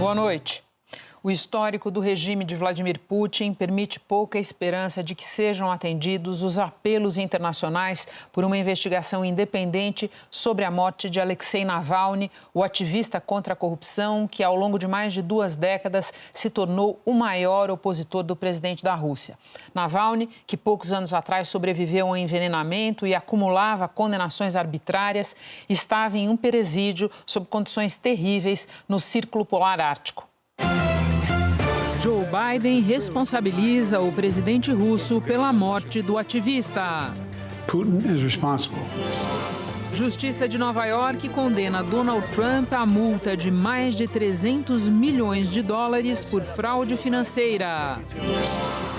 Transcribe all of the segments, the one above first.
Boa noite. O histórico do regime de Vladimir Putin permite pouca esperança de que sejam atendidos os apelos internacionais por uma investigação independente sobre a morte de Alexei Navalny, o ativista contra a corrupção que, ao longo de mais de 2 décadas, se tornou o maior opositor do presidente da Rússia. Navalny, que poucos anos atrás sobreviveu a um envenenamento e acumulava condenações arbitrárias, estava em um presídio sob condições terríveis no Círculo Polar Ártico. Joe Biden responsabiliza o presidente russo pela morte do ativista. Putin is responsible. Justiça de Nova York condena Donald Trump a multa de mais de 300 milhões de dólares por fraude financeira.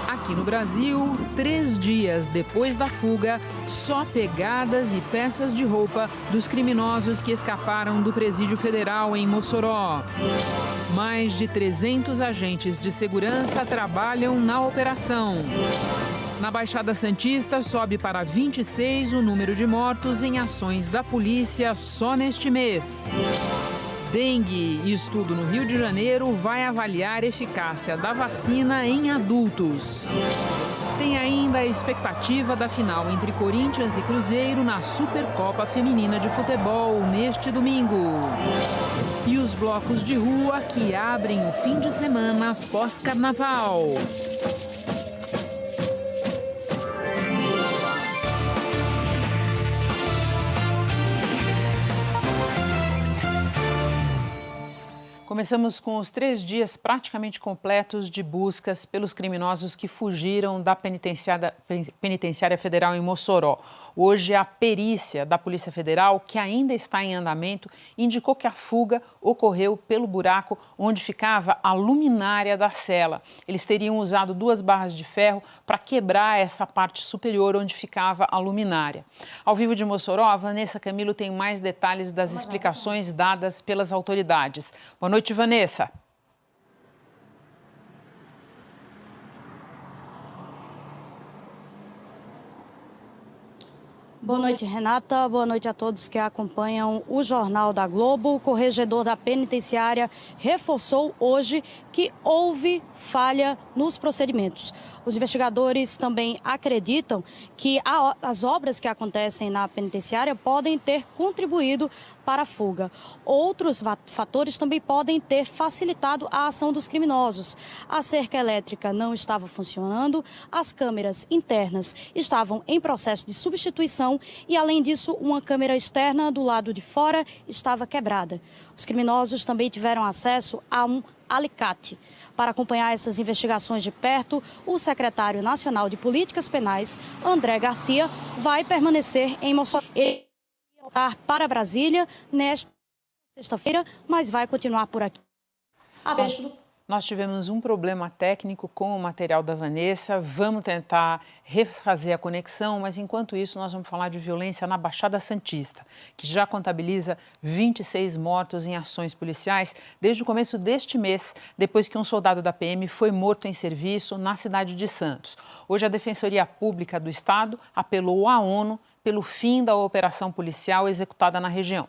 Aqui no Brasil, 3 dias depois da fuga, só pegadas e peças de roupa dos criminosos que escaparam do presídio federal em Mossoró. Mais de 300 agentes de segurança trabalham na operação. Na Baixada Santista, sobe para 26 o número de mortos em ações da polícia só neste mês. Dengue. Estudo no Rio de Janeiro vai avaliar a eficácia da vacina em adultos. Tem ainda a expectativa da final entre Corinthians e Cruzeiro na Supercopa Feminina de Futebol neste domingo. E os blocos de rua que abrem o fim de semana pós-carnaval. Começamos com os 3 dias praticamente completos de buscas pelos criminosos que fugiram da penitenciária federal em Mossoró. Hoje, a perícia da Polícia Federal, que ainda está em andamento, indicou que a fuga ocorreu pelo buraco onde ficava a luminária da cela. Eles teriam usado 2 barras de ferro para quebrar essa parte superior onde ficava a luminária. Ao vivo de Mossoró, a Vanessa Camilo tem mais detalhes das explicações dadas pelas autoridades. Boa noite, Vanessa. Boa noite, Renata. Boa noite a todos que acompanham o Jornal da Globo. O corregedor da penitenciária reforçou hoje que houve falha nos procedimentos. Os investigadores também acreditam que as obras que acontecem na penitenciária podem ter contribuído para a fuga. Outros fatores também podem ter facilitado a ação dos criminosos. A cerca elétrica não estava funcionando, as câmeras internas estavam em processo de substituição e, além disso, uma câmera externa do lado de fora estava quebrada. Os criminosos também tiveram acesso a um alicate. Para acompanhar essas investigações de perto, o secretário nacional de Políticas Penais, André Garcia, vai permanecer em Mossoró. Ele vai voltar para Brasília nesta sexta-feira, mas vai continuar por aqui. Nós tivemos um problema técnico com o material da Vanessa, vamos tentar refazer a conexão, mas enquanto isso nós vamos falar de violência na Baixada Santista, que já contabiliza 26 mortos em ações policiais desde o começo deste mês, depois que um soldado da PM foi morto em serviço na cidade de Santos. Hoje a Defensoria Pública do Estado apelou à ONU pelo fim da operação policial executada na região.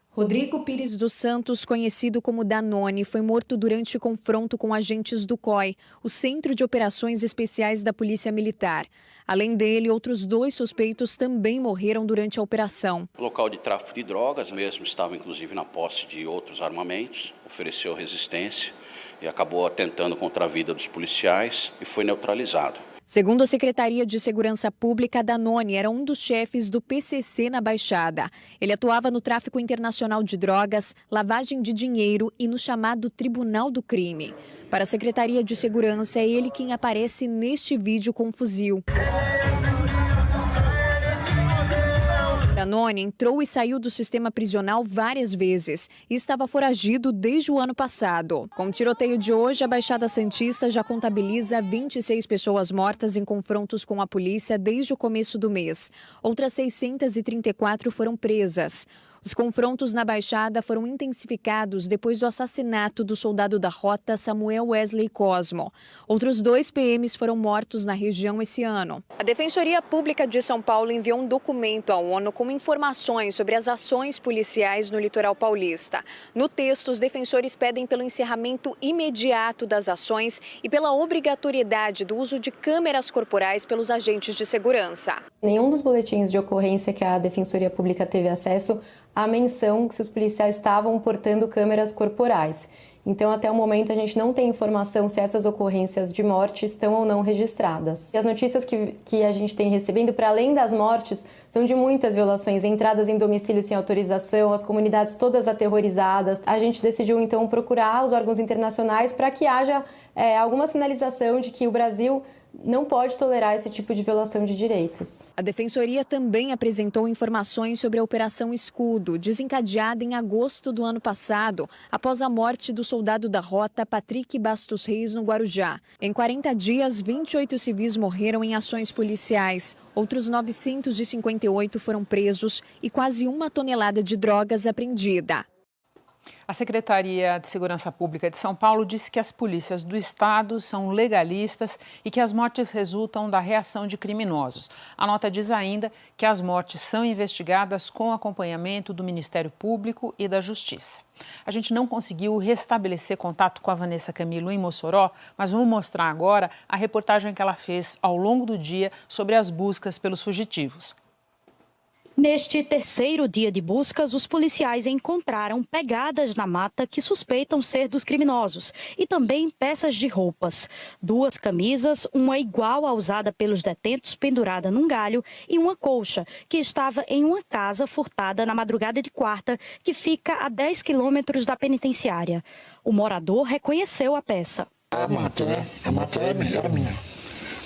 Rodrigo Pires dos Santos, conhecido como Danone, foi morto durante confronto com agentes do COI, o Centro de Operações Especiais da Polícia Militar. Além dele, outros 2 suspeitos também morreram durante a operação. O local de tráfico de drogas mesmo estava inclusive na posse de outros armamentos, ofereceu resistência e acabou atentando contra a vida dos policiais e foi neutralizado. Segundo a Secretaria de Segurança Pública, Danone era um dos chefes do PCC na Baixada. Ele atuava no tráfico internacional de drogas, lavagem de dinheiro e no chamado Tribunal do Crime. Para a Secretaria de Segurança, é ele quem aparece neste vídeo com um fuzil. Danone entrou e saiu do sistema prisional várias vezes e estava foragido desde o ano passado. Com o tiroteio de hoje, a Baixada Santista já contabiliza 26 pessoas mortas em confrontos com a polícia desde o começo do mês. Outras 634 foram presas. Os confrontos na Baixada foram intensificados depois do assassinato do soldado da rota Samuel Wesley Cosmo. Outros 2 PMs foram mortos na região esse ano. A Defensoria Pública de São Paulo enviou um documento à ONU com informações sobre as ações policiais no litoral paulista. No texto, os defensores pedem pelo encerramento imediato das ações e pela obrigatoriedade do uso de câmeras corporais pelos agentes de segurança. Nenhum dos boletins de ocorrência que a Defensoria Pública teve acesso há menção que os policiais estavam portando câmeras corporais. Então, até o momento, a gente não tem informação se essas ocorrências de morte estão ou não registradas. E as notícias que a gente tem recebendo, para além das mortes, são de muitas violações, entradas em domicílio sem autorização, as comunidades todas aterrorizadas. A gente decidiu, então, procurar os órgãos internacionais para que haja alguma sinalização de que o Brasil não pode tolerar esse tipo de violação de direitos. A Defensoria também apresentou informações sobre a Operação Escudo, desencadeada em agosto do ano passado, após a morte do soldado da rota Patrick Bastos Reis, no Guarujá. Em 40 dias, 28 civis morreram em ações policiais. Outros 958 foram presos e quase 1 tonelada de drogas apreendida. A Secretaria de Segurança Pública de São Paulo disse que as polícias do estado são legalistas e que as mortes resultam da reação de criminosos. A nota diz ainda que as mortes são investigadas com acompanhamento do Ministério Público e da Justiça. A gente não conseguiu restabelecer contato com a Vanessa Camilo em Mossoró, mas vamos mostrar agora a reportagem que ela fez ao longo do dia sobre as buscas pelos fugitivos. Neste terceiro dia de buscas, os policiais encontraram pegadas na mata que suspeitam ser dos criminosos e também peças de roupas. 2 camisas, uma igual à usada pelos detentos pendurada num galho e uma colcha que estava em uma casa furtada na madrugada de quarta que fica a 10 quilômetros da penitenciária. O morador reconheceu a peça. A mata era minha.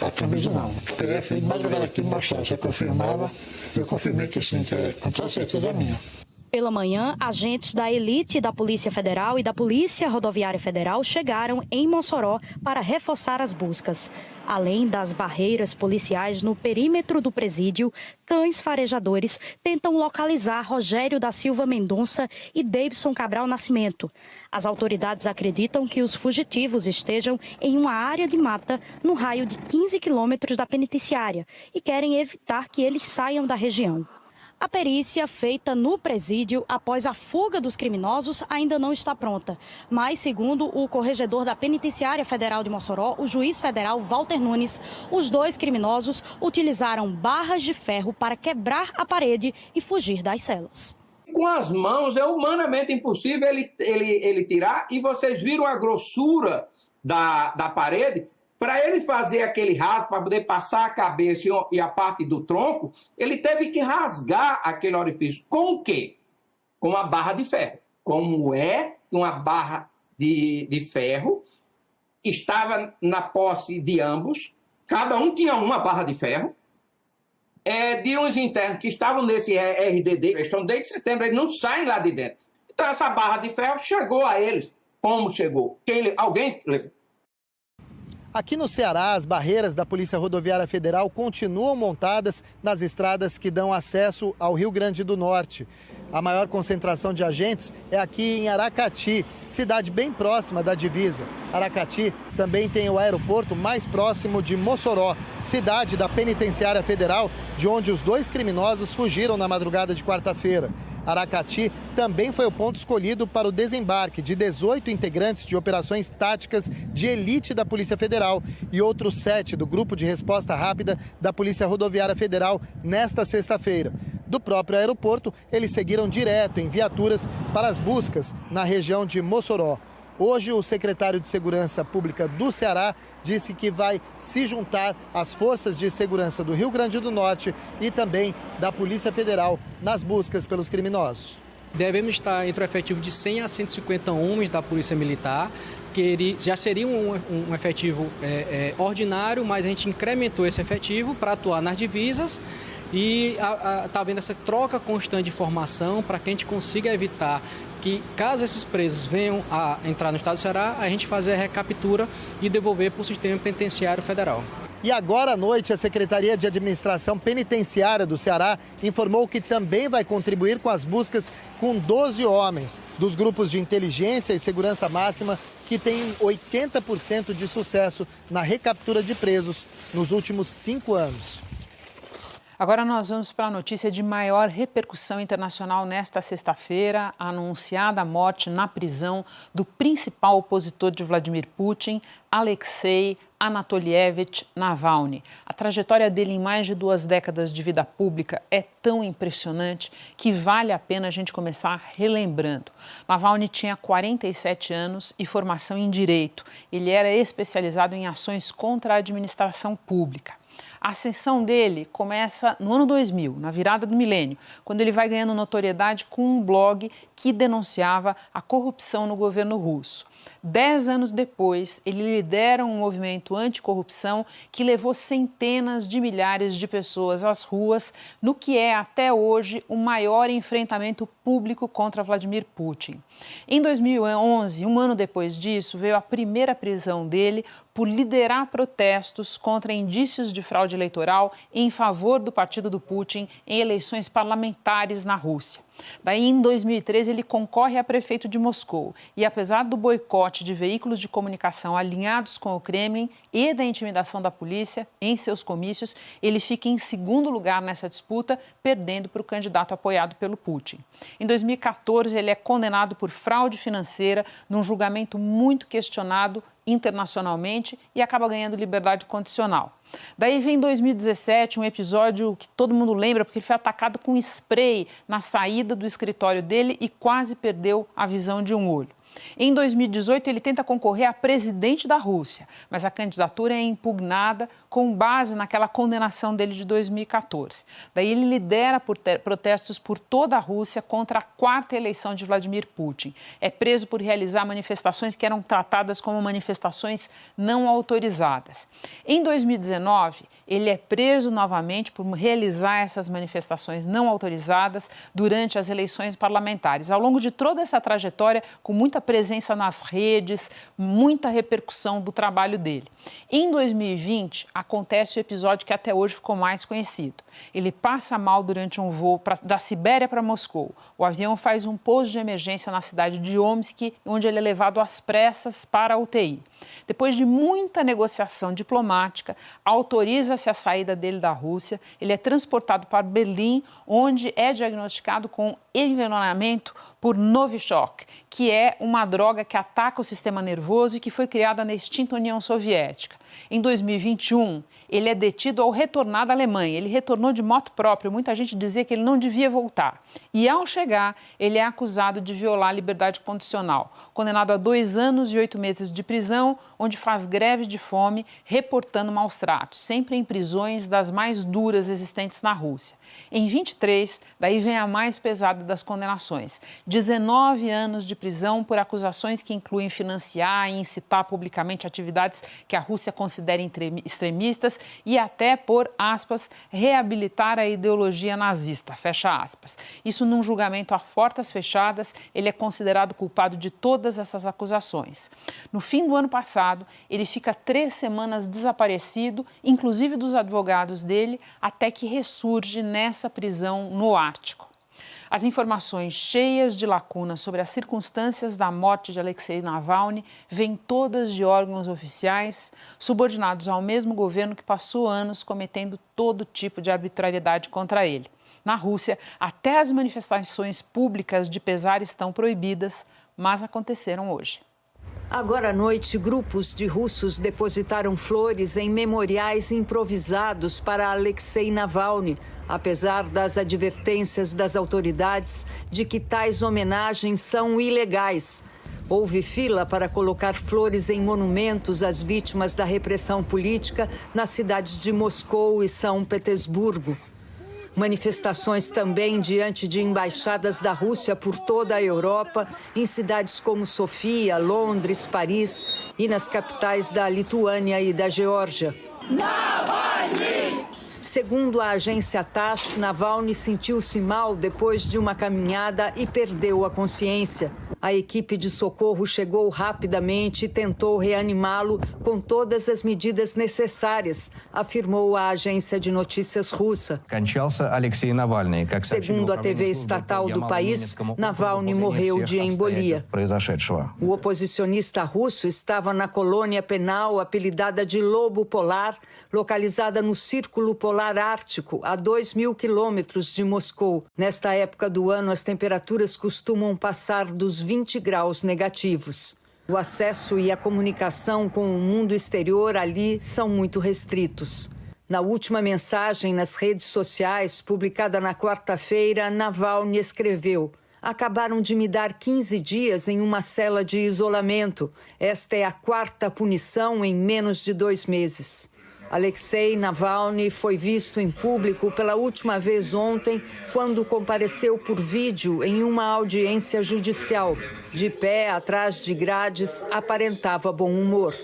A camisa não. Eu fui de madrugada aqui mostrar, você confirmava. Eu confirmei que sim, que com toda certeza é minha. Pela manhã, agentes da elite da Polícia Federal e da Polícia Rodoviária Federal chegaram em Mossoró para reforçar as buscas. Além das barreiras policiais no perímetro do presídio, cães farejadores tentam localizar Rogério da Silva Mendonça e Deibson Cabral Nascimento. As autoridades acreditam que os fugitivos estejam em uma área de mata no raio de 15 quilômetros da penitenciária e querem evitar que eles saiam da região. A perícia feita no presídio após a fuga dos criminosos ainda não está pronta. Mas, segundo o corregedor da Penitenciária Federal de Mossoró, o juiz federal Walter Nunes, os 2 criminosos utilizaram barras de ferro para quebrar a parede e fugir das celas. Com as mãos é humanamente impossível ele tirar, e vocês viram a grossura da parede. Para ele fazer aquele rasgo, para poder passar a cabeça e a parte do tronco, ele teve que rasgar aquele orifício. Com o quê? Com uma barra de ferro. Como é uma barra de ferro, estava na posse de ambos, cada um tinha uma barra de ferro, de uns internos que estavam nesse RDD, eles estão desde setembro, eles não saem lá de dentro. Então essa barra de ferro chegou a eles. Como chegou? Alguém levou. Aqui no Ceará, as barreiras da Polícia Rodoviária Federal continuam montadas nas estradas que dão acesso ao Rio Grande do Norte. A maior concentração de agentes é aqui em Aracati, cidade bem próxima da divisa. Aracati também tem o aeroporto mais próximo de Mossoró, cidade da Penitenciária Federal, de onde os 2 criminosos fugiram na madrugada de quarta-feira. Aracati também foi o ponto escolhido para o desembarque de 18 integrantes de operações táticas de elite da Polícia Federal e outros 7 do Grupo de Resposta Rápida da Polícia Rodoviária Federal nesta sexta-feira. Do próprio aeroporto, eles seguiram direto em viaturas para as buscas na região de Mossoró. Hoje, o secretário de Segurança Pública do Ceará disse que vai se juntar às forças de segurança do Rio Grande do Norte e também da Polícia Federal nas buscas pelos criminosos. Devemos estar entre o efetivo de 100 a 150 homens da Polícia Militar, que já seria um efetivo ordinário, mas a gente incrementou esse efetivo para atuar nas divisas e está havendo essa troca constante de informação para que a gente consiga evitar que, caso esses presos venham a entrar no estado do Ceará, a gente fazer a recaptura e devolver para o sistema penitenciário federal. E agora à noite, a Secretaria de Administração Penitenciária do Ceará informou que também vai contribuir com as buscas com 12 homens dos grupos de inteligência e segurança máxima que têm 80% de sucesso na recaptura de presos nos últimos 5 anos. Agora nós vamos para a notícia de maior repercussão internacional nesta sexta-feira, a anunciada morte na prisão do principal opositor de Vladimir Putin, Alexei Anatolievich Navalny. A trajetória dele em mais de 2 décadas de vida pública é tão impressionante que vale a pena a gente começar relembrando. Navalny tinha 47 anos e formação em Direito. Ele era especializado em ações contra a administração pública. A ascensão dele começa no ano 2000, na virada do milênio, quando ele vai ganhando notoriedade com um blog que denunciava a corrupção no governo russo. 10 anos depois, ele lidera um movimento anticorrupção que levou centenas de milhares de pessoas às ruas, no que é, até hoje, o maior enfrentamento público contra Vladimir Putin. Em 2011, um ano depois disso, veio a primeira prisão dele por liderar protestos contra indícios de fraude eleitoral em favor do partido do Putin em eleições parlamentares na Rússia. Daí, em 2013, ele concorre a prefeito de Moscou e, apesar do boicote de veículos de comunicação alinhados com o Kremlin e da intimidação da polícia em seus comícios, ele fica em segundo lugar nessa disputa, perdendo para o candidato apoiado pelo Putin. Em 2014, ele é condenado por fraude financeira num julgamento muito questionado internacionalmente e acaba ganhando liberdade condicional. Daí vem 2017, um episódio que todo mundo lembra, porque ele foi atacado com spray na saída do escritório dele e quase perdeu a visão de um olho. Em 2018, ele tenta concorrer a presidente da Rússia, mas a candidatura é impugnada com base naquela condenação dele de 2014. Daí ele lidera protestos por toda a Rússia contra a 4ª eleição de Vladimir Putin. É preso por realizar manifestações que eram tratadas como manifestações não autorizadas. Em 2019, ele é preso novamente por realizar essas manifestações não autorizadas durante as eleições parlamentares. Ao longo de toda essa trajetória, com muita presença nas redes, muita repercussão do trabalho dele. Em 2020, acontece o episódio que até hoje ficou mais conhecido. Ele passa mal durante um voo da Sibéria para Moscou. O avião faz um pouso de emergência na cidade de Omsk, onde ele é levado às pressas para a UTI. Depois de muita negociação diplomática, autoriza-se a saída dele da Rússia. Ele é transportado para Berlim, onde é diagnosticado com envenenamento por Novichok, que é uma droga que ataca o sistema nervoso e que foi criada na extinta União Soviética. Em 2021, ele é detido ao retornar da Alemanha. Ele retornou de moto próprio. Muita gente dizia que ele não devia voltar. E, ao chegar, ele é acusado de violar a liberdade condicional. Condenado a 2 anos e 8 meses de prisão, onde faz greve de fome, reportando maus tratos, sempre em prisões das mais duras existentes na Rússia. Em 23, daí vem a mais pesada das condenações. 19 anos de prisão por acusações que incluem financiar e incitar publicamente atividades que a Rússia considera extremistas e até, por aspas, reabilitar a ideologia nazista, fecha aspas. Isso num julgamento a portas fechadas, ele é considerado culpado de todas essas acusações. No fim do ano passado, ele fica 3 semanas desaparecido, inclusive dos advogados dele, até que ressurge nessa prisão no Ártico. As informações cheias de lacunas sobre as circunstâncias da morte de Alexei Navalny vêm todas de órgãos oficiais, subordinados ao mesmo governo que passou anos cometendo todo tipo de arbitrariedade contra ele. Na Rússia, até as manifestações públicas de pesar estão proibidas, mas aconteceram hoje. Agora à noite, grupos de russos depositaram flores em memoriais improvisados para Alexei Navalny, apesar das advertências das autoridades de que tais homenagens são ilegais. Houve fila para colocar flores em monumentos às vítimas da repressão política nas cidades de Moscou e São Petersburgo. Manifestações também diante de embaixadas da Rússia por toda a Europa, em cidades como Sofia, Londres, Paris e nas capitais da Lituânia e da Geórgia. Segundo a agência TASS, Navalny sentiu-se mal depois de uma caminhada e perdeu a consciência. A equipe de socorro chegou rapidamente e tentou reanimá-lo com todas as medidas necessárias, afirmou a agência de notícias russa. Segundo a TV estatal do país, Navalny morreu de embolia. O oposicionista russo estava na colônia penal apelidada de Lobo Polar, localizada no Círculo Polar Ártico, a 2.000 quilômetros de Moscou. Nesta época do ano, as temperaturas costumam passar dos 20 graus negativos. O acesso e a comunicação com o mundo exterior ali são muito restritos. Na última mensagem nas redes sociais, publicada na quarta-feira, Navalny escreveu: "Acabaram de me dar 15 dias em uma cela de isolamento. Esta é a 4ª punição em menos de 2 meses." Alexei Navalny foi visto em público pela última vez ontem, quando compareceu por vídeo em uma audiência judicial. De pé, atrás de grades, aparentava bom humor.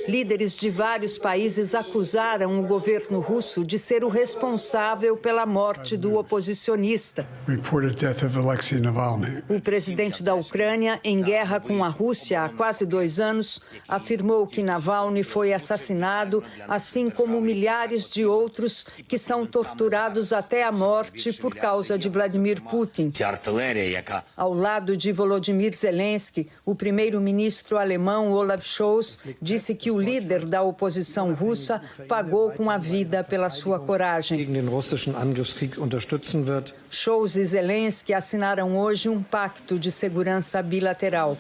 Líderes de vários países acusaram o governo russo de ser o responsável pela morte do oposicionista. O presidente da Ucrânia, em guerra com a Rússia há quase 2 anos, afirmou que Navalny foi assassinado, assim como milhares de outros que são torturados até a morte por causa de Vladimir Putin. Ao lado de Volodymyr Zelensky, o primeiro-ministro alemão Olaf Scholz disse que o líder da oposição russa pagou com a vida pela sua coragem. Scholz e Zelensky assinaram hoje um pacto de segurança bilateral.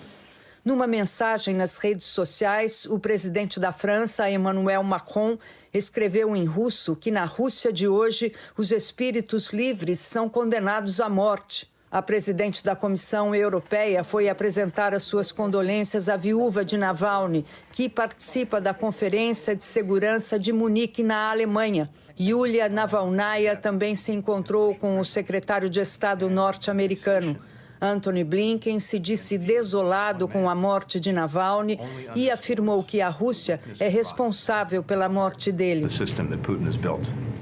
Numa mensagem nas redes sociais, o presidente da França, Emmanuel Macron, escreveu em russo que na Rússia de hoje os espíritos livres são condenados à morte. A presidente da Comissão Europeia foi apresentar as suas condolências à viúva de Navalny, que participa da Conferência de Segurança de Munique, na Alemanha. Yulia Navalnaya também se encontrou com o secretário de Estado norte-americano. Antony Blinken se disse desolado com a morte de Navalny e afirmou que a Rússia é responsável pela morte dele.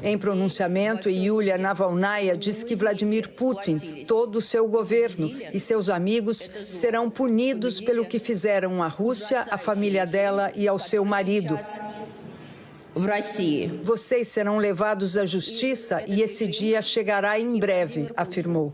Em pronunciamento, Yulia Navalnaya diz que Vladimir Putin, todo o seu governo e seus amigos serão punidos pelo que fizeram à Rússia, à família dela e ao seu marido. Vocês serão levados à justiça e esse dia chegará em breve, afirmou.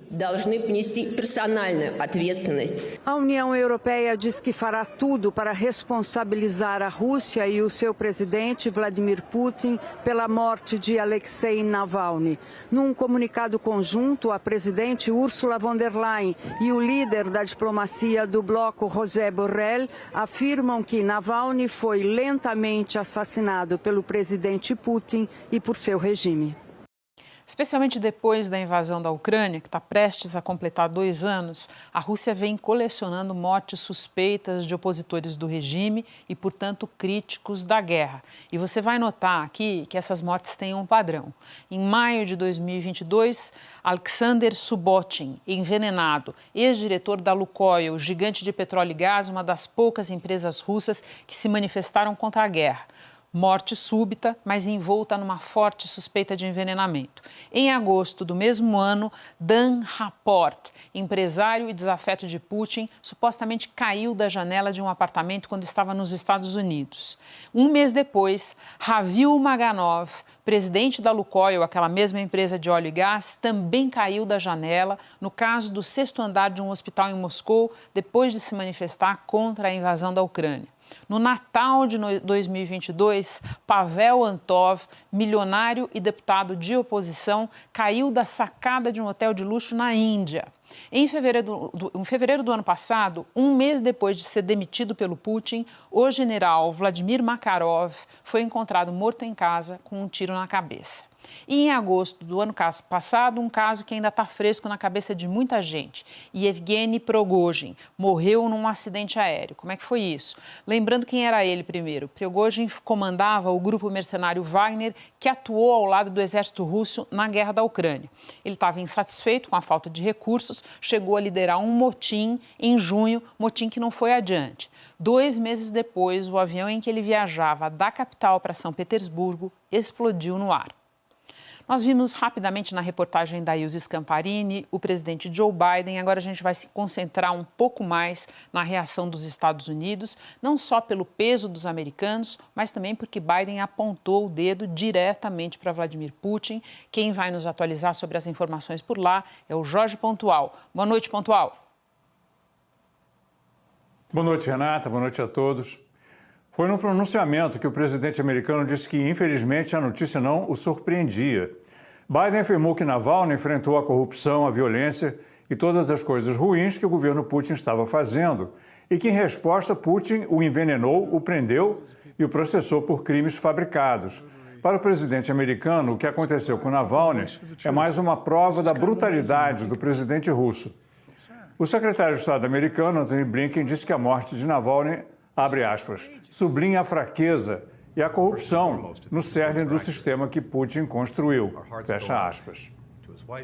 A União Europeia diz que fará tudo para responsabilizar a Rússia e o seu presidente, Vladimir Putin, pela morte de Alexei Navalny. Num comunicado conjunto, a presidente Ursula von der Leyen e o líder da diplomacia do bloco, José Borrell, afirmam que Navalny foi lentamente assassinado pelo presidente Putin e por seu regime. Especialmente depois da invasão da Ucrânia, que está prestes a completar 2 anos, a Rússia vem colecionando mortes suspeitas de opositores do regime e, portanto, críticos da guerra. E você vai notar aqui que essas mortes têm um padrão. Em maio de 2022, Alexander Subotin, envenenado, ex-diretor da Lukoil, gigante de petróleo e gás, uma das poucas empresas russas que se manifestaram contra a guerra. Morte súbita, mas envolta numa forte suspeita de envenenamento. Em agosto do mesmo ano, Dan Raport, empresário e desafeto de Putin, supostamente caiu da janela de um apartamento quando estava nos Estados Unidos. Um mês depois, Ravil Maganov, presidente da Lukoil, aquela mesma empresa de óleo e gás, também caiu da janela no caso do 6º andar de um hospital em Moscou, depois de se manifestar contra a invasão da Ucrânia. No Natal de 2022, Pavel Antov, milionário e deputado de oposição, caiu da sacada de um hotel de luxo na Índia. Em fevereiro do ano passado, um mês depois de ser demitido pelo Putin, o general Vladimir Makarov foi encontrado morto em casa com um tiro na cabeça. E em agosto do ano passado, um caso que ainda está fresco na cabeça de muita gente. Yevgeny Prigozhin morreu num acidente aéreo. Como é que foi isso? Lembrando quem era ele primeiro. Prigozhin comandava o grupo mercenário Wagner, que atuou ao lado do exército russo na guerra da Ucrânia. Ele estava insatisfeito com a falta de recursos, chegou a liderar um motim em junho, motim que não foi adiante. 2 meses depois, o avião em que ele viajava da capital para São Petersburgo explodiu no ar. Nós vimos rapidamente na reportagem da Ilse Scamparini o presidente Joe Biden. Agora a gente vai se concentrar um pouco mais na reação dos Estados Unidos, não só pelo peso dos americanos, mas também porque Biden apontou o dedo diretamente para Vladimir Putin. Quem vai nos atualizar sobre as informações por lá é o Jorge Pontual. Boa noite, Pontual. Boa noite, Renata. Boa noite a todos. Foi num pronunciamento que o presidente americano disse que, infelizmente, a notícia não o surpreendia. Biden afirmou que Navalny enfrentou a corrupção, a violência e todas as coisas ruins que o governo Putin estava fazendo e que, em resposta, Putin o envenenou, o prendeu e o processou por crimes fabricados. Para o presidente americano, o que aconteceu com Navalny é mais uma prova da brutalidade do presidente russo. O secretário de Estado americano, Antony Blinken, disse que a morte de Navalny, abre aspas, sublinha a fraqueza e a corrupção no cerne do sistema que Putin construiu, fecha aspas.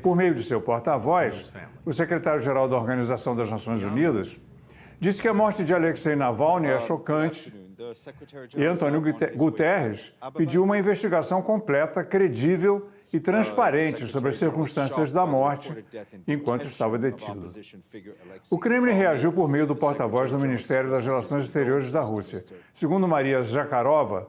Por meio de seu porta-voz, o secretário-geral da Organização das Nações Unidas disse que a morte de Alexei Navalny é chocante e Antônio Guterres pediu uma investigação completa, credível e transparente sobre as circunstâncias da morte enquanto estava detido. O Kremlin reagiu por meio do porta-voz do Ministério das Relações Exteriores da Rússia. Segundo Maria Zakharova,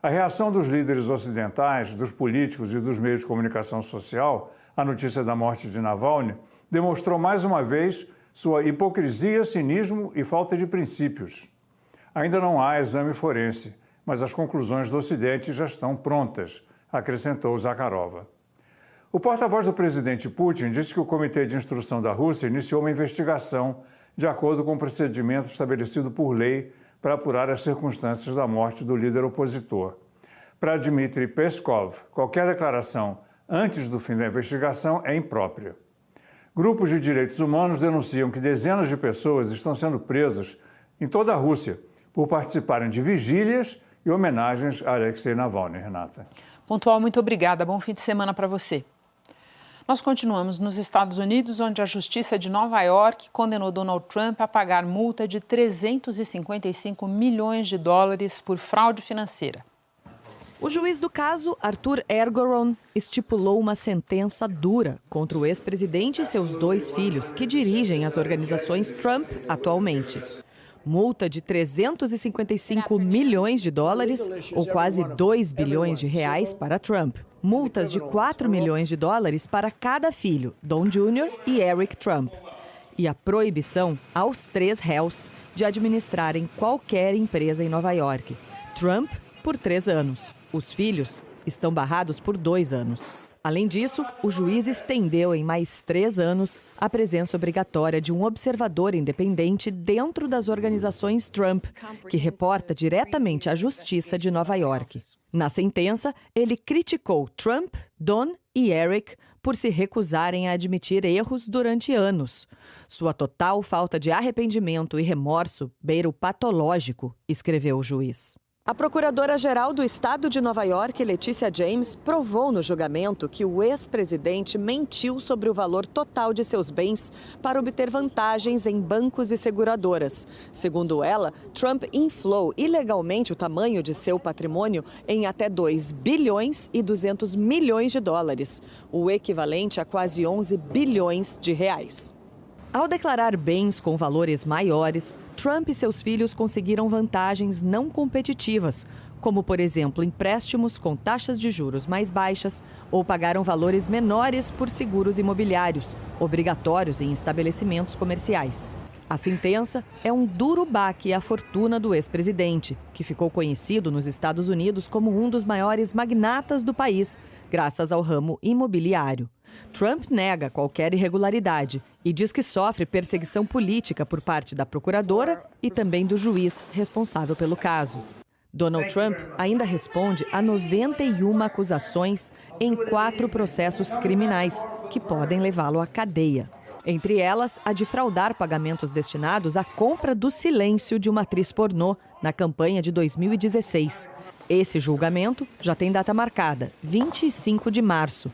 a reação dos líderes ocidentais, dos políticos e dos meios de comunicação social à notícia da morte de Navalny demonstrou mais uma vez sua hipocrisia, cinismo e falta de princípios. Ainda não há exame forense, mas as conclusões do Ocidente já estão prontas, acrescentou Zakharova. O porta-voz do presidente Putin disse que o Comitê de Instrução da Rússia iniciou uma investigação de acordo com o procedimento estabelecido por lei para apurar as circunstâncias da morte do líder opositor. Para Dmitry Peskov, qualquer declaração antes do fim da investigação é imprópria. Grupos de direitos humanos denunciam que dezenas de pessoas estão sendo presas em toda a Rússia por participarem de vigílias e homenagens a Alexei Navalny, Renata. Pontual, muito obrigada. Bom fim de semana para você. Nós continuamos nos Estados Unidos, onde a Justiça de Nova York condenou Donald Trump a pagar multa de 355 milhões de dólares por fraude financeira. O juiz do caso, Arthur Engoron, estipulou uma sentença dura contra o ex-presidente e seus 2 filhos, que dirigem as organizações Trump atualmente. Multa de 355 milhões de dólares, ou quase 2 bilhões de reais, para Trump. Multas de 4 milhões de dólares para cada filho, Don Jr. e Eric Trump. E a proibição aos 3 réus de administrarem qualquer empresa em Nova York. Trump por 3 anos. Os filhos estão barrados por 2 anos. Além disso, o juiz estendeu em mais 3 anos a presença obrigatória de um observador independente dentro das organizações Trump, que reporta diretamente à Justiça de Nova York. Na sentença, ele criticou Trump, Don e Eric por se recusarem a admitir erros durante anos. Sua total falta de arrependimento e remorso beira o patológico, escreveu o juiz. A procuradora-geral do estado de Nova York, Letícia James, provou no julgamento que o ex-presidente mentiu sobre o valor total de seus bens para obter vantagens em bancos e seguradoras. Segundo ela, Trump inflou ilegalmente o tamanho de seu patrimônio em até 2 bilhões e 200 milhões de dólares, o equivalente a quase 11 bilhões de reais. Ao declarar bens com valores maiores, Trump e seus filhos conseguiram vantagens não competitivas, como, por exemplo, empréstimos com taxas de juros mais baixas ou pagaram valores menores por seguros imobiliários, obrigatórios em estabelecimentos comerciais. A sentença é um duro baque à fortuna do ex-presidente, que ficou conhecido nos Estados Unidos como um dos maiores magnatas do país, graças ao ramo imobiliário. Trump nega qualquer irregularidade e diz que sofre perseguição política por parte da procuradora e também do juiz responsável pelo caso. Donald Trump ainda responde a 91 acusações em 4 processos criminais que podem levá-lo à cadeia. Entre elas, a de fraudar pagamentos destinados à compra do silêncio de uma atriz pornô na campanha de 2016. Esse julgamento já tem data marcada, 25 de março.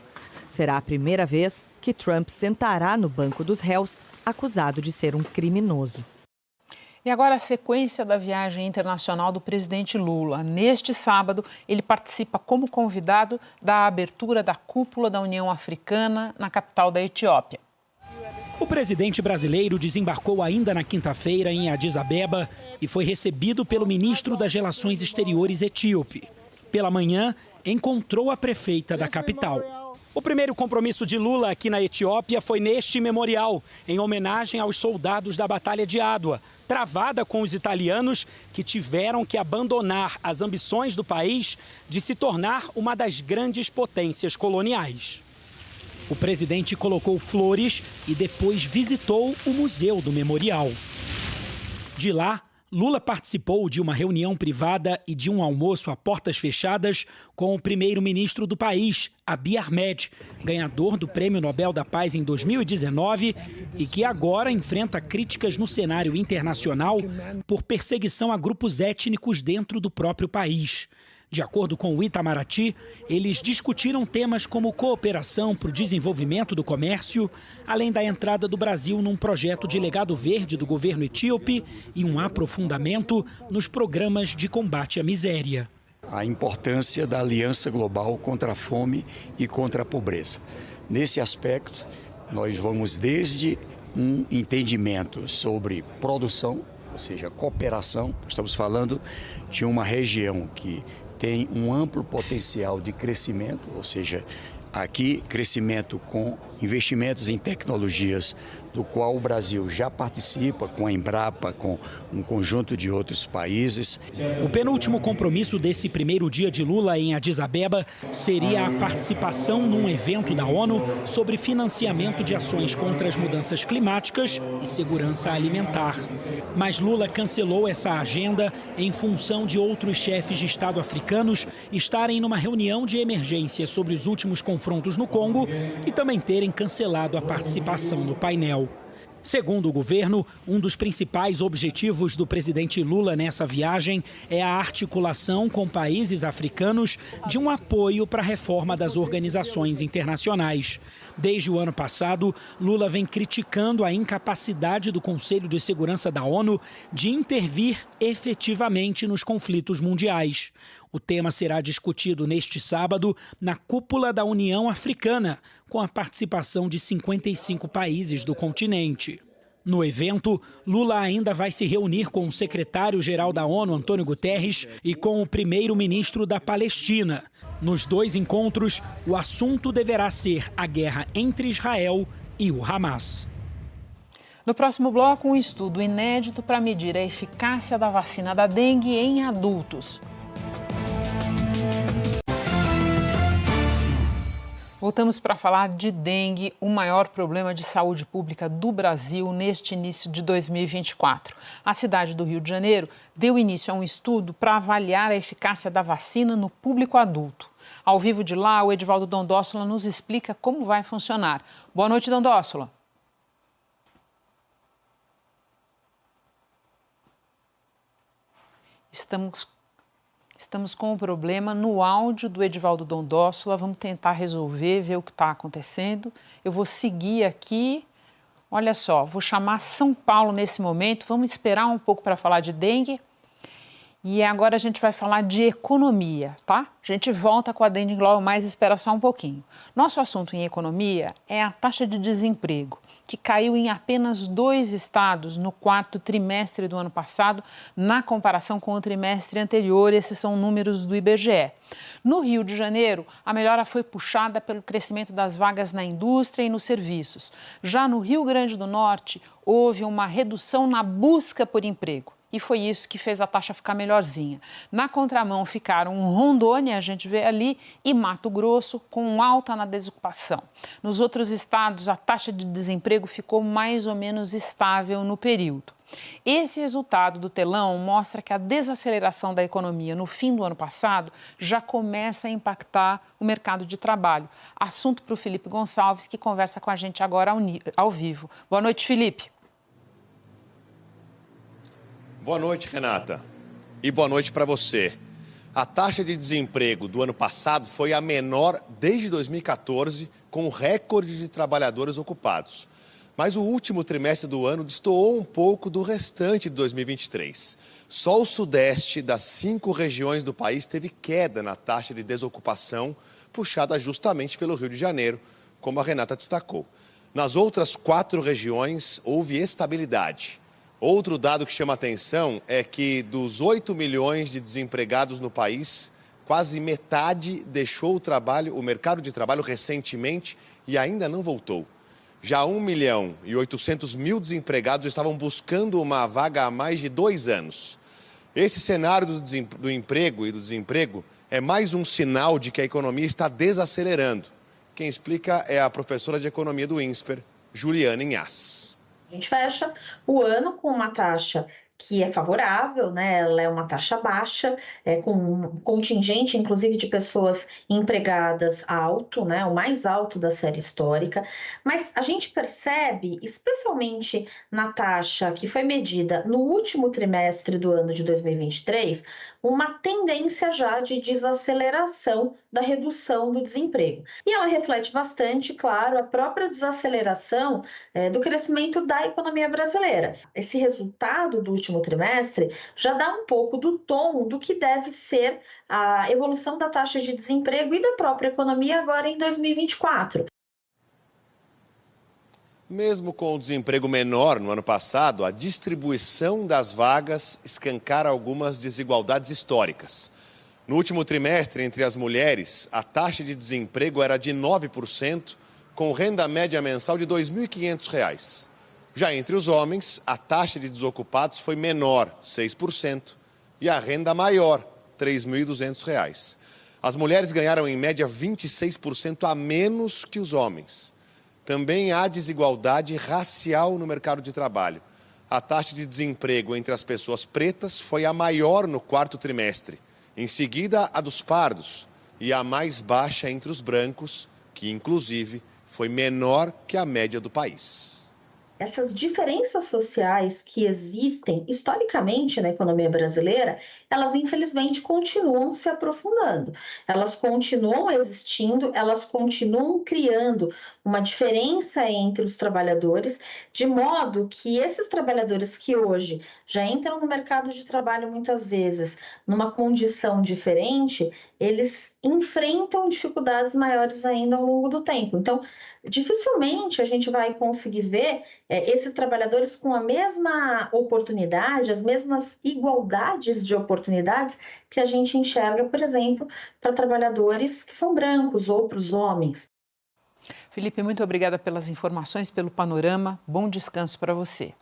Será a primeira vez que Trump sentará no banco dos réus, acusado de ser um criminoso. E agora a sequência da viagem internacional do presidente Lula. Neste sábado, ele participa como convidado da abertura da cúpula da União Africana na capital da Etiópia. O presidente brasileiro desembarcou ainda na quinta-feira em Addis Abeba e foi recebido pelo ministro das Relações Exteriores etíope. Pela manhã, encontrou a prefeita da capital. O primeiro compromisso de Lula aqui na Etiópia foi neste memorial, em homenagem aos soldados da Batalha de Adwa, travada com os italianos que tiveram que abandonar as ambições do país de se tornar uma das grandes potências coloniais. O presidente colocou flores e depois visitou o Museu do Memorial. De lá, Lula participou de uma reunião privada e de um almoço a portas fechadas com o primeiro-ministro do país, Abiy Ahmed, ganhador do Prêmio Nobel da Paz em 2019 e que agora enfrenta críticas no cenário internacional por perseguição a grupos étnicos dentro do próprio país. De acordo com o Itamaraty, eles discutiram temas como cooperação para o desenvolvimento do comércio, além da entrada do Brasil num projeto de legado verde do governo etíope e um aprofundamento nos programas de combate à miséria. A importância da aliança global contra a fome e contra a pobreza. Nesse aspecto, nós vamos desde um entendimento sobre produção, ou seja, cooperação. Estamos falando de uma região que tem um amplo potencial de crescimento, ou seja, aqui crescimento com investimentos em tecnologias, do qual o Brasil já participa com a Embrapa, com um conjunto de outros países. O penúltimo compromisso desse primeiro dia de Lula em Addis Abeba seria a participação num evento da ONU sobre financiamento de ações contra as mudanças climáticas e segurança alimentar. Mas Lula cancelou essa agenda em função de outros chefes de Estado africanos estarem numa reunião de emergência sobre os últimos confrontos no Congo e também terem cancelado a participação no painel. Segundo o governo, um dos principais objetivos do presidente Lula nessa viagem é a articulação com países africanos de um apoio para a reforma das organizações internacionais. Desde o ano passado, Lula vem criticando a incapacidade do Conselho de Segurança da ONU de intervir efetivamente nos conflitos mundiais. O tema será discutido neste sábado na cúpula da União Africana, com a participação de 55 países do continente. No evento, Lula ainda vai se reunir com o secretário-geral da ONU, Antônio Guterres, e com o primeiro-ministro da Palestina. Nos dois encontros, o assunto deverá ser a guerra entre Israel e o Hamas. No próximo bloco, um estudo inédito para medir a eficácia da vacina da dengue em adultos. Voltamos para falar de dengue, o maior problema de saúde pública do Brasil neste início de 2024. A cidade do Rio de Janeiro deu início a um estudo para avaliar a eficácia da vacina no público adulto. Ao vivo de lá, o Edivaldo Dondossola nos explica como vai funcionar. Boa noite, Dondossola. Estamos com um problema no áudio do Edivaldo Dondossola, vamos tentar resolver, ver o que está acontecendo. Eu vou seguir aqui, olha só, vou chamar São Paulo nesse momento, vamos esperar um pouco para falar de dengue. E agora a gente vai falar de economia, tá? A gente volta com a dengue logo mais, espera só um pouquinho. Nosso assunto em economia é a taxa de desemprego, que caiu em apenas 2 estados no 4º trimestre do ano passado, na comparação com o trimestre anterior. Esses são números do IBGE. No Rio de Janeiro, a melhora foi puxada pelo crescimento das vagas na indústria e nos serviços. Já no Rio Grande do Norte, houve uma redução na busca por emprego. E foi isso que fez a taxa ficar melhorzinha. Na contramão ficaram Rondônia, a gente vê ali, e Mato Grosso, com alta na desocupação. Nos outros estados, a taxa de desemprego ficou mais ou menos estável no período. Esse resultado do telão mostra que a desaceleração da economia no fim do ano passado já começa a impactar o mercado de trabalho. Assunto para o Felipe Gonçalves, que conversa com a gente agora ao vivo. Boa noite, Felipe. Boa noite, Renata. E boa noite para você. A taxa de desemprego do ano passado foi a menor desde 2014, com recorde de trabalhadores ocupados. Mas o último trimestre do ano destoou um pouco do restante de 2023. Só o sudeste das 5 regiões do país teve queda na taxa de desocupação, puxada justamente pelo Rio de Janeiro, como a Renata destacou. Nas outras 4 regiões, houve estabilidade. Outro dado que chama atenção é que dos 8 milhões de desempregados no país, quase metade deixou o mercado de trabalho recentemente e ainda não voltou. Já 1.800.000 desempregados estavam buscando uma vaga há mais de 2 anos. Esse cenário do emprego e do desemprego é mais um sinal de que a economia está desacelerando. Quem explica é a professora de economia do INSPER, Juliana Inhas. A gente fecha o ano com uma taxa que é favorável, né? Ela é uma taxa baixa, com um contingente, inclusive, de pessoas empregadas alto, né? O mais alto da série histórica. Mas a gente percebe, especialmente na taxa que foi medida no último trimestre do ano de 2023, uma tendência já de desaceleração da redução do desemprego. E ela reflete bastante, claro, a própria desaceleração do crescimento da economia brasileira. Esse resultado do último trimestre já dá um pouco do tom do que deve ser a evolução da taxa de desemprego e da própria economia agora em 2024. Mesmo com o desemprego menor no ano passado, a distribuição das vagas escancara algumas desigualdades históricas. No último trimestre, entre as mulheres, a taxa de desemprego era de 9%, com renda média mensal de R$ 2.500. Já entre os homens, a taxa de desocupados foi menor, 6%, e a renda maior, R$ 3.200. As mulheres ganharam, em média, 26% a menos que os homens. Também há desigualdade racial no mercado de trabalho. A taxa de desemprego entre as pessoas pretas foi a maior no 4º trimestre. Em seguida, a dos pardos e a mais baixa entre os brancos, que, inclusive, foi menor que a média do país. Essas diferenças sociais que existem historicamente na economia brasileira, elas infelizmente continuam se aprofundando. Elas continuam existindo, elas continuam criando uma diferença entre os trabalhadores, de modo que esses trabalhadores que hoje já entram no mercado de trabalho muitas vezes numa condição diferente, eles enfrentam dificuldades maiores ainda ao longo do tempo. Então, dificilmente a gente vai conseguir ver esses trabalhadores com a mesma oportunidade, as mesmas igualdades de oportunidades que a gente enxerga, por exemplo, para trabalhadores que são brancos ou para os homens. Felipe, muito obrigada pelas informações, pelo panorama. Bom descanso para você.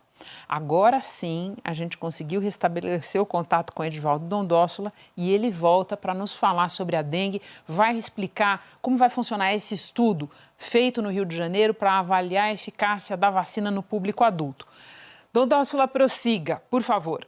Agora sim, a gente conseguiu restabelecer o contato com Edivaldo Dondosola e ele volta para nos falar sobre a dengue, vai explicar como vai funcionar esse estudo feito no Rio de Janeiro para avaliar a eficácia da vacina no público adulto. Dondosola, prossiga, por favor.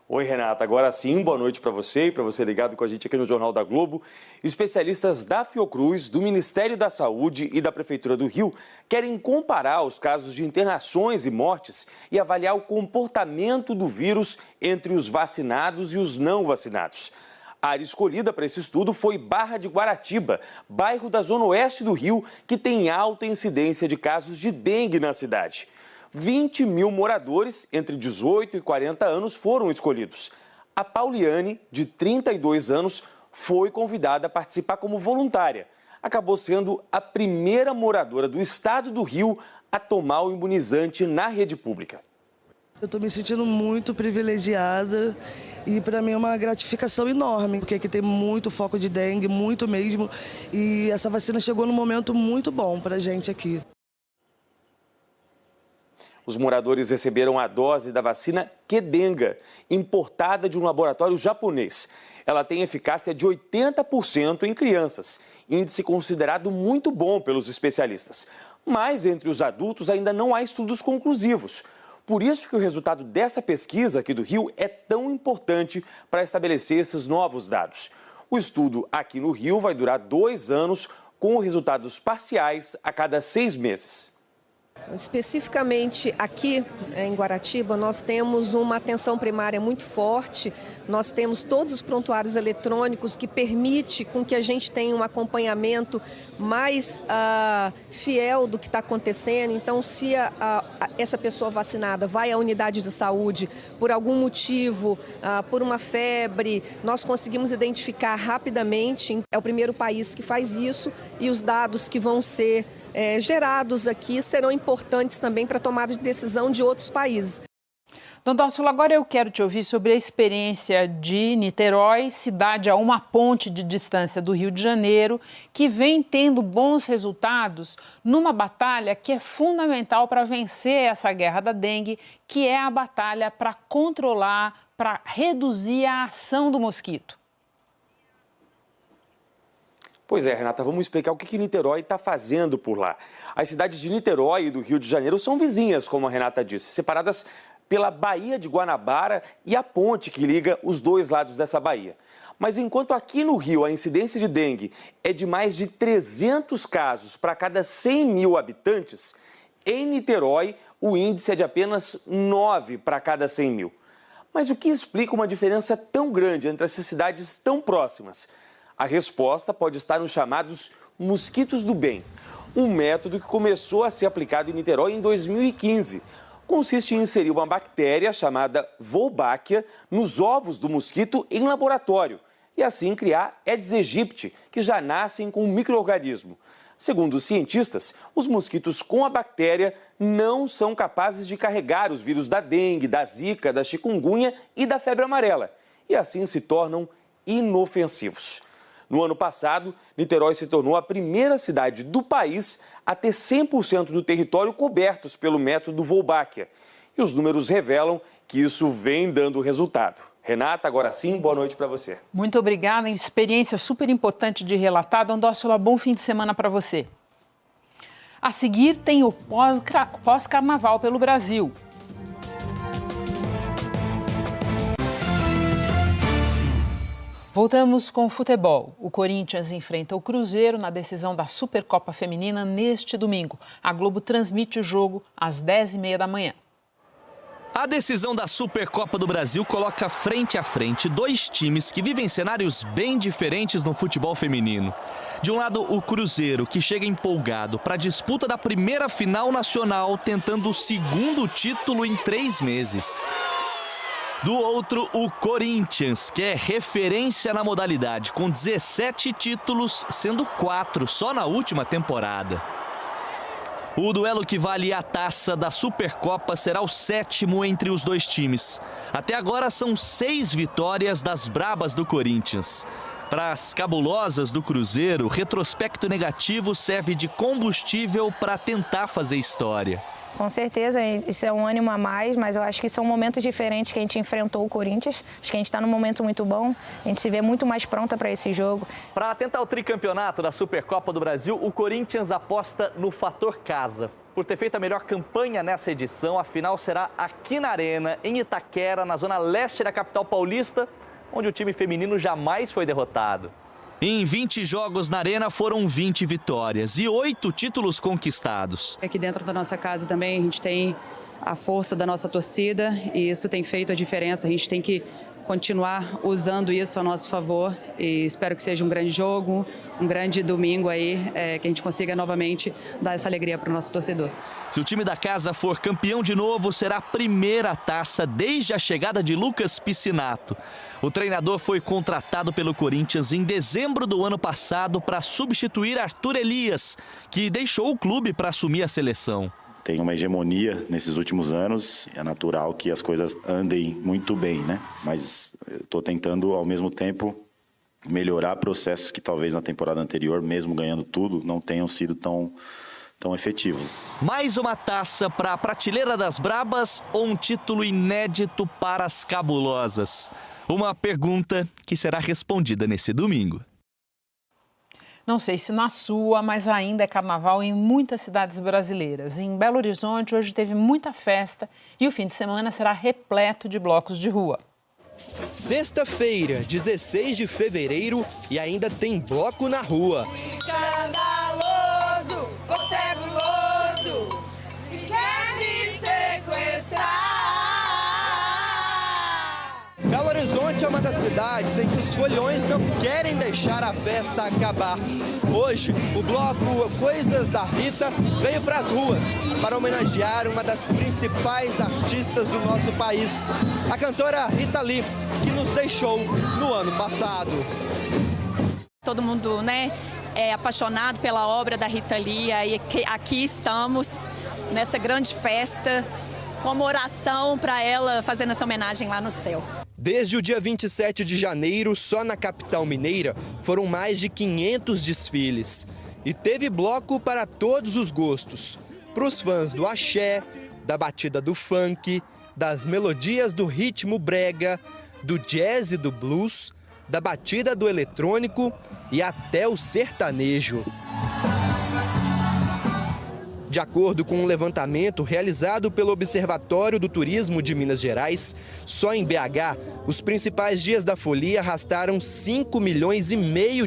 Oi, Renata. Agora sim, boa noite para você e para você ligado com a gente aqui no Jornal da Globo. Especialistas da Fiocruz, do Ministério da Saúde e da Prefeitura do Rio querem comparar os casos de internações e mortes e avaliar o comportamento do vírus entre os vacinados e os não vacinados. A área escolhida para esse estudo foi Barra de Guaratiba, bairro da Zona Oeste do Rio, que tem alta incidência de casos de dengue na cidade. 20 mil moradores entre 18 e 40 anos foram escolhidos. A Pauliane, de 32 anos, foi convidada a participar como voluntária. Acabou sendo a primeira moradora do estado do Rio a tomar o imunizante na rede pública. Eu estou me sentindo muito privilegiada e para mim é uma gratificação enorme, porque aqui tem muito foco de dengue, muito mesmo, e essa vacina chegou num momento muito bom para a gente aqui. Os moradores receberam a dose da vacina Qdenga, importada de um laboratório japonês. Ela tem eficácia de 80% em crianças, índice considerado muito bom pelos especialistas. Mas entre os adultos ainda não há estudos conclusivos. Por isso que o resultado dessa pesquisa aqui do Rio é tão importante para estabelecer esses novos dados. O estudo aqui no Rio vai durar 2 anos, com resultados parciais a cada 6 meses. Especificamente aqui em Guaratiba, nós temos uma atenção primária muito forte, nós temos todos os prontuários eletrônicos que permite com que a gente tenha um acompanhamento mais fiel do que está acontecendo. Então, se essa pessoa vacinada vai à unidade de saúde por algum motivo, por uma febre, nós conseguimos identificar rapidamente. É o primeiro país que faz isso e os dados que vão ser gerados aqui serão importantes também para a tomada de decisão de outros países. Dona Dórcila, agora eu quero te ouvir sobre a experiência de Niterói, cidade a uma ponte de distância do Rio de Janeiro, que vem tendo bons resultados numa batalha que é fundamental para vencer essa guerra da dengue, que é a batalha para controlar, para reduzir a ação do mosquito. Pois é, Renata, vamos explicar o que Niterói está fazendo por lá. As cidades de Niterói e do Rio de Janeiro são vizinhas, como a Renata disse, separadas pela Baía de Guanabara e a ponte que liga os dois lados dessa baía. Mas enquanto aqui no Rio a incidência de dengue é de mais de 300 casos para cada 100 mil habitantes, em Niterói o índice é de apenas 9 para cada 100 mil. Mas o que explica uma diferença tão grande entre essas cidades tão próximas? A resposta pode estar nos chamados mosquitos do bem, um método que começou a ser aplicado em Niterói em 2015. Consiste em inserir uma bactéria chamada Wolbachia nos ovos do mosquito em laboratório e assim criar Aedes aegypti, que já nascem com um micro-organismo. Segundo os cientistas, os mosquitos com a bactéria não são capazes de carregar os vírus da dengue, da zika, da chikungunya e da febre amarela e assim se tornam inofensivos. No ano passado, Niterói se tornou a primeira cidade do país a ter 100% do território cobertos pelo método Wolbachia. E os números revelam que isso vem dando resultado. Renata, agora sim, boa noite para você. Muito obrigada, experiência super importante de relatar. Dona Dórcila, bom fim de semana para você. A seguir tem o pós-carnaval pelo Brasil. Voltamos com o futebol. O Corinthians enfrenta o Cruzeiro na decisão da Supercopa Feminina neste domingo. A Globo transmite o jogo às 10h30 da manhã. A decisão da Supercopa do Brasil coloca frente a frente dois times que vivem cenários bem diferentes no futebol feminino. De um lado, o Cruzeiro, que chega empolgado para a disputa da primeira final nacional, tentando o segundo título em 3 meses. Do outro, o Corinthians, que é referência na modalidade, com 17 títulos, sendo 4 só na última temporada. O duelo que vale a taça da Supercopa será o 7º entre os dois times. Até agora são 6 vitórias das brabas do Corinthians. Para as cabulosas do Cruzeiro, o retrospecto negativo serve de combustível para tentar fazer história. Com certeza, isso é um ânimo a mais, mas eu acho que são momentos diferentes que a gente enfrentou o Corinthians. Acho que a gente está num momento muito bom, a gente se vê muito mais pronta para esse jogo. Para tentar o tricampeonato da Supercopa do Brasil, o Corinthians aposta no fator casa. Por ter feito a melhor campanha nessa edição, a final será aqui na Arena, em Itaquera, na zona leste da capital paulista, onde o time feminino jamais foi derrotado. Em 20 jogos na Arena foram 20 vitórias e 8 títulos conquistados. Aqui dentro da nossa casa também a gente tem a força da nossa torcida e isso tem feito a diferença. A gente tem que continuar usando isso a nosso favor e espero que seja um grande jogo, um grande domingo aí, que a gente consiga novamente dar essa alegria para o nosso torcedor. Se o time da casa for campeão de novo, será a primeira taça desde a chegada de Lucas Piscinato. O treinador foi contratado pelo Corinthians em dezembro do ano passado para substituir Arthur Elias, que deixou o clube para assumir a seleção. Tem uma hegemonia nesses últimos anos, é natural que as coisas andem muito bem, né? Mas estou tentando, ao mesmo tempo, melhorar processos que talvez na temporada anterior, mesmo ganhando tudo, não tenham sido tão efetivos. Mais uma taça para a prateleira das brabas ou um título inédito para as cabulosas? Uma pergunta que será respondida nesse domingo. Não sei se na sua, mas ainda é carnaval em muitas cidades brasileiras. Em Belo Horizonte, hoje teve muita festa e o fim de semana será repleto de blocos de rua. Sexta-feira, 16 de fevereiro, e ainda tem bloco na rua. Escandaloso, você é guloso, Horizonte é uma das cidades em que os foliões não querem deixar a festa acabar. Hoje, o bloco Coisas da Rita veio para as ruas para homenagear uma das principais artistas do nosso país, a cantora Rita Lee, que nos deixou no ano passado. Todo mundo, é apaixonado pela obra da Rita Lee, e aqui estamos nessa grande festa, como oração para ela, fazendo essa homenagem lá no céu. Desde o dia 27 de janeiro, só na capital mineira, foram mais de 500 desfiles. E teve bloco para todos os gostos. Para os fãs do axé, da batida do funk, das melodias do ritmo brega, do jazz e do blues, da batida do eletrônico e até o sertanejo. De acordo com um levantamento realizado pelo Observatório do Turismo de Minas Gerais, só em BH, os principais dias da folia arrastaram 5,5 milhões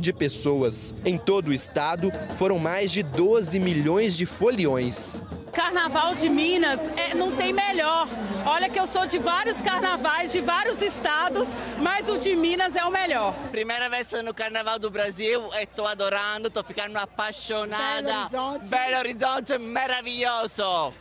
de pessoas. Em todo o estado, foram mais de 12 milhões de foliões. Carnaval de Minas não tem melhor. Olha que eu sou de vários carnavais, de vários estados, mas o de Minas é o melhor. Primeira vez no Carnaval do Brasil, estou adorando, estou ficando apaixonada. Belo Horizonte, maravilhoso.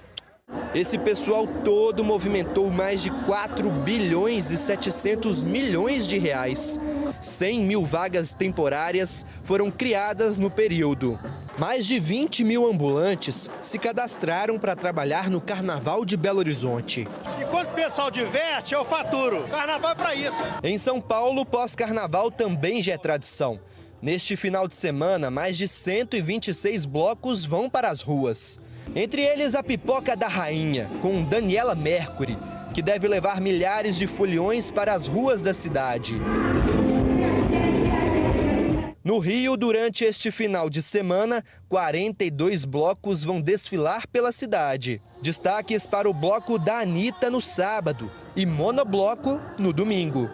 Esse pessoal todo movimentou mais de 4 bilhões e 700 milhões de reais. 100 mil vagas temporárias foram criadas no período. Mais de 20 mil ambulantes se cadastraram para trabalhar no Carnaval de Belo Horizonte. Enquanto o pessoal diverte, eu faturo. Carnaval é para isso. Em São Paulo, pós-carnaval também já é tradição. Neste final de semana, mais de 126 blocos vão para as ruas. Entre eles, a Pipoca da Rainha, com Daniela Mercury, que deve levar milhares de foliões para as ruas da cidade. No Rio, durante este final de semana, 42 blocos vão desfilar pela cidade. Destaques para o bloco da Anitta no sábado e monobloco no domingo.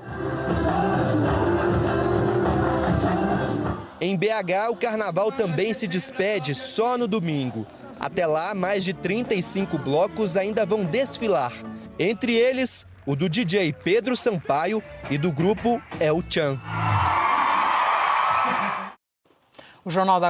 Em BH, o carnaval também se despede só no domingo. Até lá, mais de 35 blocos ainda vão desfilar. Entre eles, o do DJ Pedro Sampaio e do grupo El Chan. O Jornal da